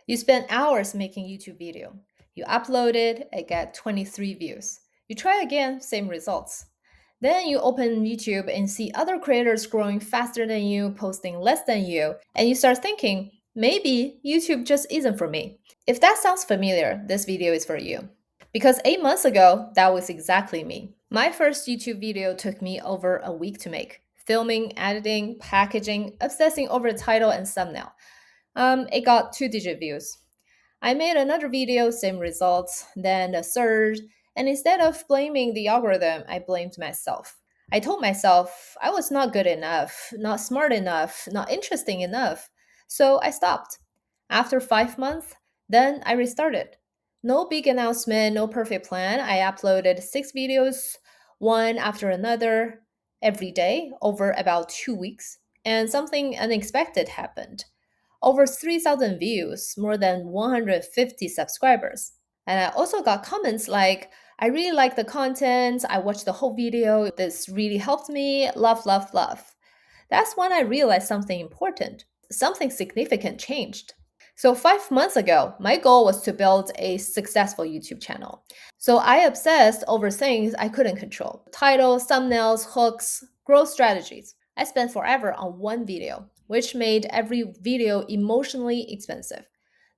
You spend hours making YouTube video. You upload it, it get 23 views. You try again, same results. Then you open YouTube and see other creators growing faster than you, posting less than you, and you start thinking, maybe YouTube just isn't for me. If that sounds familiar, this video is for you. Because 8 months ago, that was exactly me. My first YouTube video took me over a week to make. Filming, editing, packaging, obsessing over the title and thumbnail. It got 2-digit views. I made another video, same results, then a third, and instead of blaming the algorithm, I blamed myself. I told myself I was not good enough, not smart enough, not interesting enough. So I stopped. After 5 months, then I restarted. No big announcement, no perfect plan. I uploaded 6 videos, one after another, every day over about 2 weeks, and something unexpected happened. Over 3,000 views, more than 150 subscribers. And I also got comments like, I really like the content, I watched the whole video, this really helped me, love, love, love. That's when I realized something important, something significant changed. So, 5 months ago, my goal was to build a successful YouTube channel. So, I obsessed over things I couldn't control: titles, thumbnails, hooks, growth strategies. I spent forever on one video, which made every video emotionally expensive.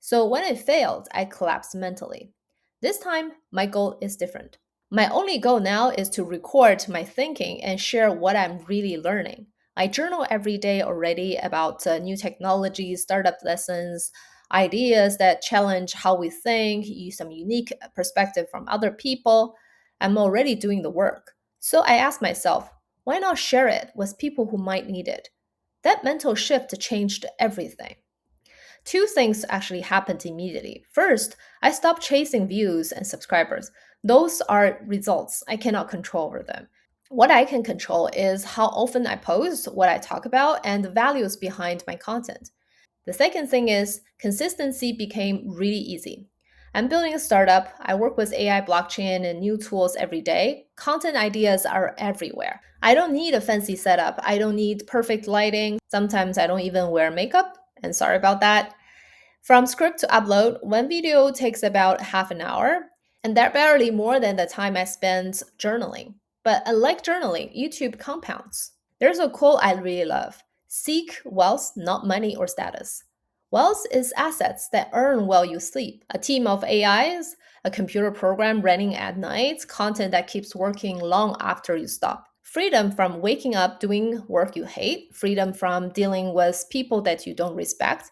So, when it failed, I collapsed mentally. This time, my goal is different. My only goal now is to record my thinking and share what I'm really learning. I journal every day already about new technologies, startup lessons, ideas that challenge how we think, use some unique perspective from other people. I'm already doing the work. So I ask myself, why not share it with people who might need it? That mental shift changed everything. Two things actually happened immediately. First, I stopped chasing views and subscribers. Those are results. I cannot control over them. What I can control is how often I post, what I talk about, and the values behind my content. The second thing is consistency became really easy. I'm building a startup. I work with AI, blockchain, and new tools every day. Content ideas are everywhere. I don't need a fancy setup. I don't need perfect lighting. Sometimes I don't even wear makeup, and sorry about that. From script to upload, one video takes about half an hour, and that barely more than the time I spend journaling. But unlike journaling, YouTube compounds. There's a quote I really love: seek wealth, not money or status. Wealth is assets that earn while you sleep. A team of AIs, a computer program running at night, content that keeps working long after you stop. Freedom from waking up doing work you hate, freedom from dealing with people that you don't respect.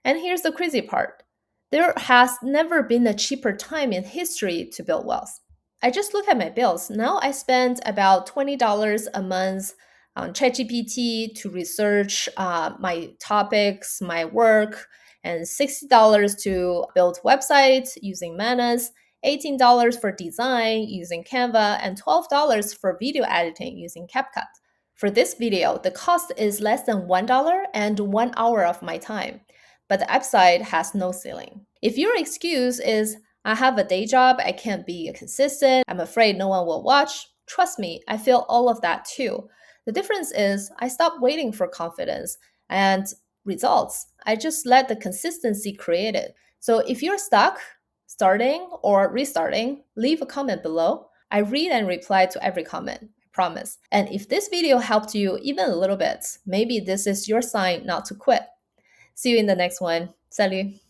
And here's the crazy part: there has never been a cheaper time in history to build wealth. I just look at my bills. Now I spend about $20 a month on ChatGPT to research my topics, my work, and $60 to build websites using Manas, $18 for design using Canva, and $12 for video editing using CapCut. For this video, the cost is less than $1 and 1 hour of my time, but the upside has no ceiling. If your excuse is, I have a day job, I can't be consistent, I'm afraid no one will watch, trust me, I feel all of that too. The difference is I stopped waiting for confidence and results. I just let the consistency create it. So if you're stuck, starting or restarting, leave a comment below. I read and reply to every comment, I promise. And if this video helped you even a little bit, maybe this is your sign not to quit. See you in the next one. Salut!